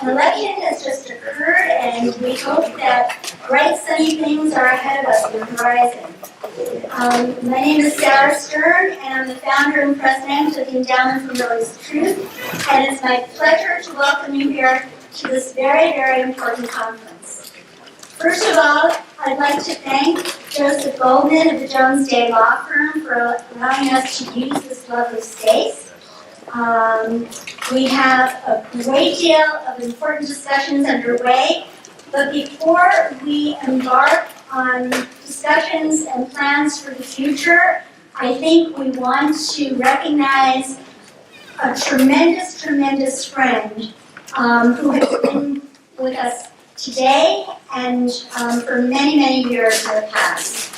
An election has just occurred, and we hope that bright sunny things are ahead of us on the horizon. My name is Sarah Stern, and I'm the founder and president of the Endowment for Religious Truth, and it's my pleasure to welcome you here to this very, very important conference. First of all, I'd like to thank Joseph Goldman of the Jones Day Law Firm for allowing us to use this lovely space. We have a great deal of important discussions underway, but before we embark on discussions and plans for the future, I think we want to recognize a tremendous, tremendous friend who has been with us today and for many, many years in the past.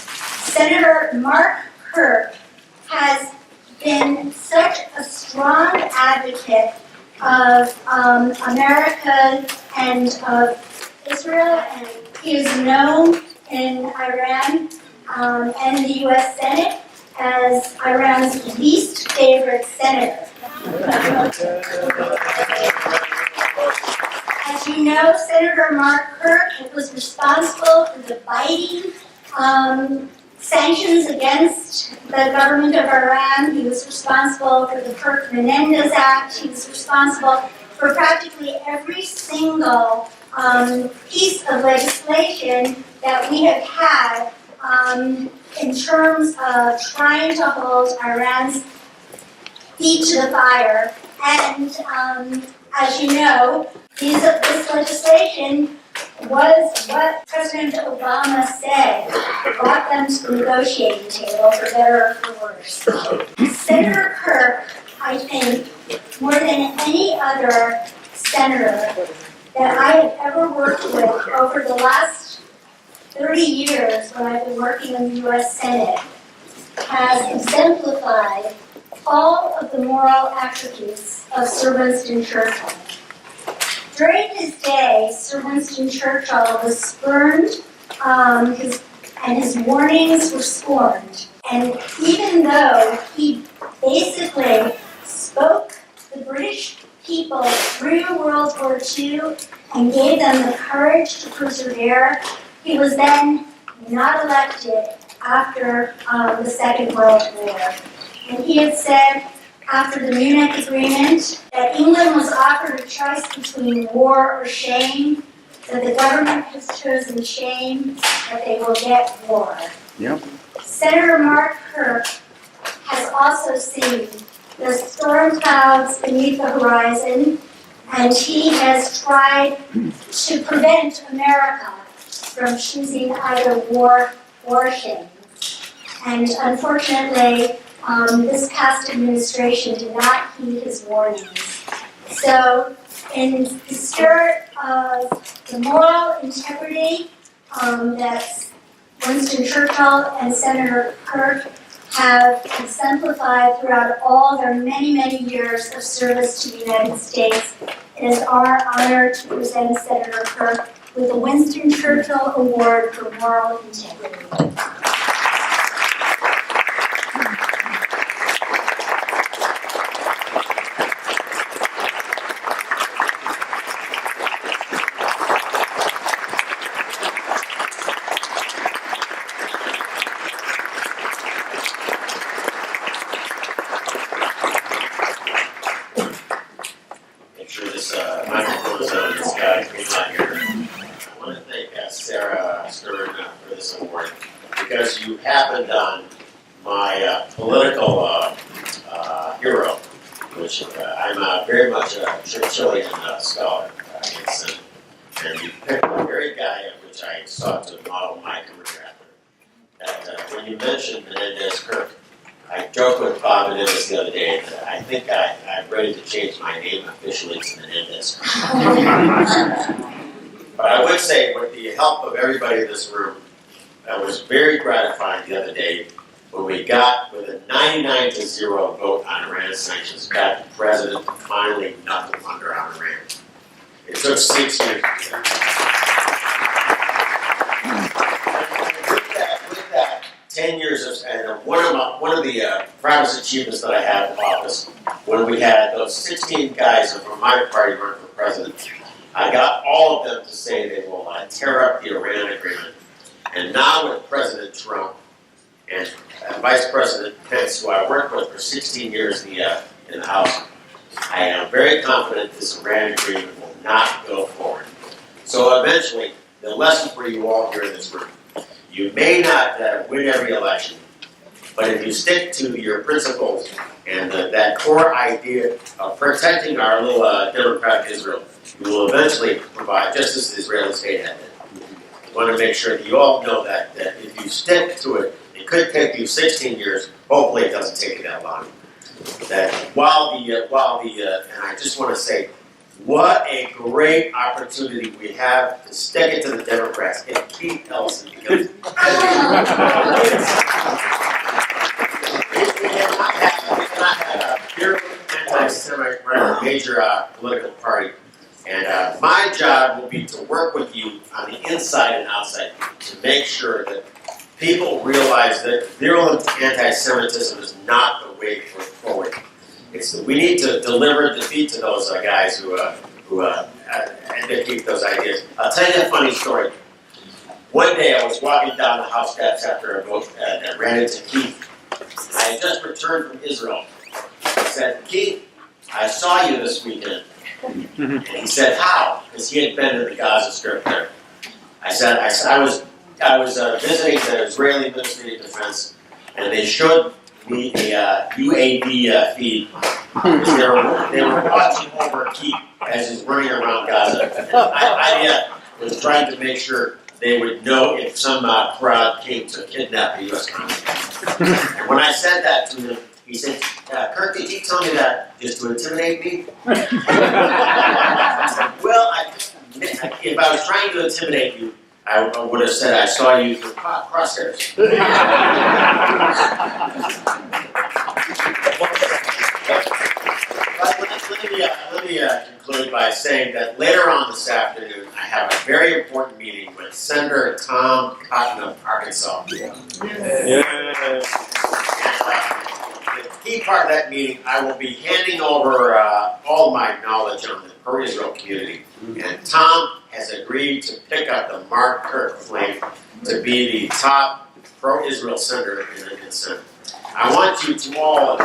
Senator Mark Kirk has been such a strong advocate of America and of Israel, and he is known in Iran and the U.S. Senate as Iran's least favorite senator. As you know, Senator Mark Kirk was responsible for the biting sanctions against the government of Iran. He was responsible for the Kirk-Menendez Act. He was responsible for practically every single piece of legislation that we have had in terms of trying to hold Iran's feet to the fire. And as you know, this legislation was what President Obama said brought them to the negotiating table, for better or for worse. Senator Kirk, I think, more than any other senator that I have ever worked with over the last 30 years when I've been working in the U.S. Senate, has exemplified all of the moral attributes of Sir Winston Churchill. During his day, Sir Winston Churchill was spurned, and his warnings were scorned. And even though he basically spoke the British people through World War II and gave them the courage to persevere, he was then not elected after the Second World War. And he had said, after the Munich Agreement, that England was offered a choice between war or shame, that the government has chosen shame, that they will get war. Yep. Senator Mark Kirk has also seen the storm clouds beneath the horizon, and he has tried to prevent America from choosing either war or shame. And unfortunately, this past administration did not heed his warnings. So, in the spirit of the moral integrity that Winston Churchill and Senator Kirk have exemplified throughout all their many, many years of service to the United States, it is our honor to present Senator Kirk with the Winston Churchill Award for Moral Integrity. Because you happened on my political hero, which I'm very much a Churchillian scholar, and you picked the very guy of which I sought to model my career after. When you mentioned Menendez Kirk, I joked with Bob Menendez the other day that I think I'm ready to change my name officially to Menendez Kirk. But I would say, with the help of everybody in this room, that was very gratifying the other day when we got, with a 99-0 vote on Iran sanctions, got the president to finally knuckle under on Iran. It took 6 years to do With that, 10 years of, and one of the proudest achievements that I had in office, when we had those 16 guys from my party run for president, I got all of them to say they will tear up the Iran agreement. And now with President Trump and Vice President Pence, who I worked with for 16 years in the House, I am very confident this Iran agreement will not go forward. So eventually, the lesson for you all here in this room, you may not win every election, but if you stick to your principles and that core idea of protecting our little democratic Israel, you will eventually provide, just as the Israeli state had done. I want to make sure that you all know that if you stick to it, it could take you 16 years. Hopefully, it doesn't take you that long. That while the and I just want to say, what a great opportunity we have to stick it to the Democrats if Keith Ellison becomes. We cannot have a pure anti-Semite major political party. And my job will be to work with you on the inside and outside to make sure that people realize that virulent anti-Semitism is not the way forward. It's that we need to deliver defeat to those guys who advocate those ideas. I'll tell you a funny story. One day I was walking down the house steps after a vote and ran into Keith. I had just returned from Israel. I said, Keith, I saw you this weekend. And he said, how? Because he had been in the Gaza Strip there. I said, I was visiting the Israeli Ministry of Defense, and they showed me a UAV feed. They were watching over Keith as he's running around Gaza. And I was trying to make sure they would know if some crowd came to kidnap a U.S. consul. And when I said that to him, he said, Kirk, did you tell me that just to intimidate me? I said, well, if I was trying to intimidate you, I would have said I saw you through crosshairs. Let me conclude by saying that later on this afternoon, I have a very important meeting with Senator Tom Cotton of Arkansas. The key part of that meeting, I will be handing over all my knowledge on the pro-Israel community. And Tom has agreed to pick up the Mark Kirk flame to be the top pro-Israel senator in the Senate. I want you to all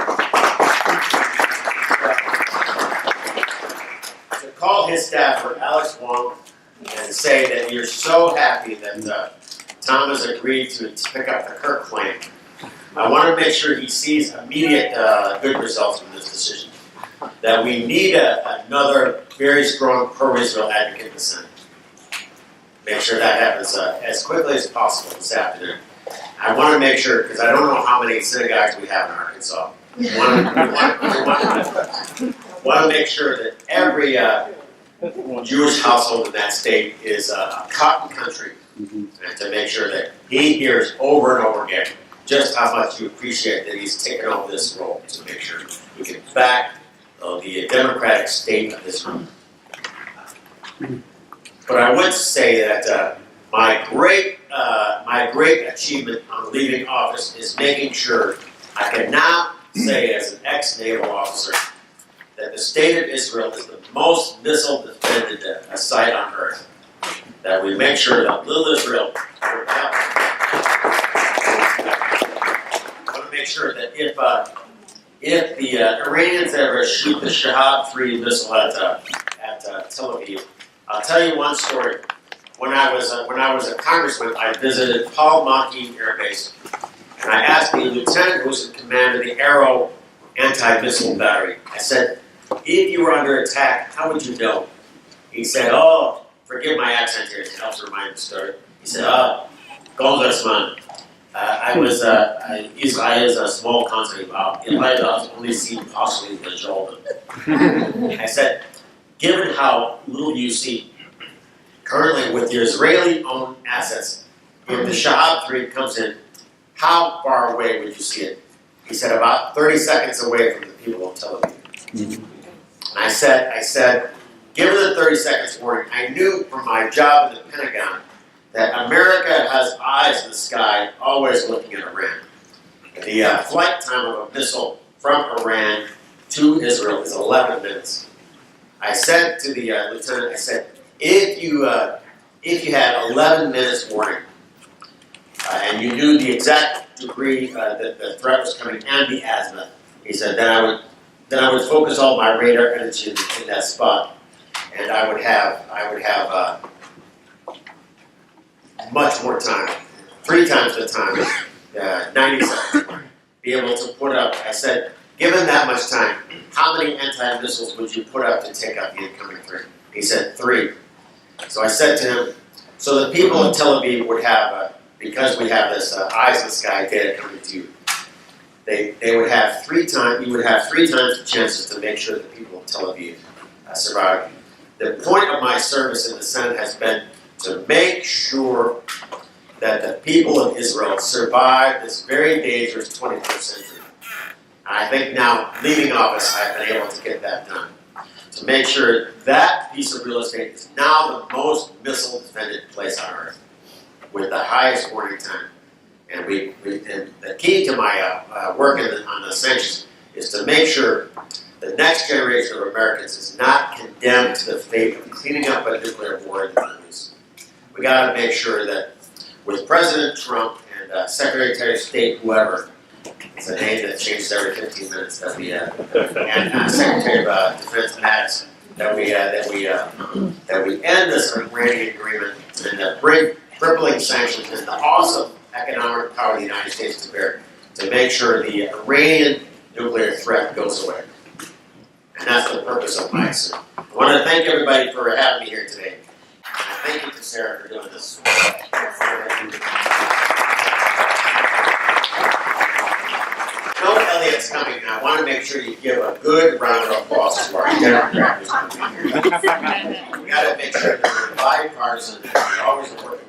to call his staffer, Alex Wong, and say that you're so happy that Tom has agreed to pick up the Kirk flame. I want to make sure he sees immediate good results from this decision. That we need another very strong pro-Israel advocate in the Senate. Make sure that happens as quickly as possible this afternoon. I want to make sure, because I don't know how many synagogues we have in Arkansas. We want to make sure that every Jewish household in that state is a cotton country, and to make sure that he hears over and over again just how much you appreciate that he's taken over this role to make sure we can back the democratic state of this room. But I would say that my great achievement on leaving office is making sure I can now say as an ex-naval officer that the state of Israel is the most missile-defended site on earth. That we make sure that little Israel I want to make sure that if the Iranians ever shoot the Shahab-3 missile at Tel Aviv, I'll tell you one story. When I was a congressman, I visited Paul Maki Air Base, and I asked the lieutenant who was in command of the Arrow anti-missile battery. I said, if you were under attack, how would you know? He said, oh, forgive my accent here, it helps remind the story. He said, Congressman, Israel is a small country, it only seen partially the Jordan. I said, given how little you see currently with your Israeli-owned assets, if the Shahab-3 comes in, how far away would you see it? He said, about 30 seconds away from the people of Tel Aviv. And I said, given the 30 seconds warning, I knew from my job in the Pentagon that America has eyes in the sky, always looking at Iran. The flight time of a missile from Iran to Israel is 11 minutes. I said to the lieutenant, I said, if you had 11 minutes warning, and you knew the exact degree that the threat was coming and the azimuth, he said, then I would focus all my radar energy in that spot, and I would have much more time, 3 times the time, 90 seconds, be able to put up. I said, given that much time, how many anti-missiles would you put up to take out the incoming threat? He said 3. So I said to him, so the people in Tel Aviv would have, because we have this eyes in the sky data coming to you, they would have 3 times, you would have 3 times the chances to make sure that people in Tel Aviv survive. The point of my service in the Senate has been to make sure that the people of Israel survive this very dangerous 21st century. I think now, leaving office, I've been able to get that done. To make sure that piece of real estate is now the most missile-defended place on Earth, with the highest warning time. And and the key to my work on the sanctions is to make sure the next generation of Americans is not condemned to the fate of cleaning up a nuclear war in the Middle East. We got to make sure that with President Trump and Secretary of State, whoever, it's a name that changes every 15 minutes, that we and Secretary of Defense Mattis, that we end this Iranian agreement and bring crippling sanctions and the awesome economic power of the United States to bear to make sure the Iranian nuclear threat goes away. And that's the purpose of my suit. I want to thank everybody for having me here today. And thank you to Sarah for doing this. No, Elliot's coming now. I want to make sure you give a good round of applause to our Democrat who's coming here. We got to make sure that we're bipartisan and we're always working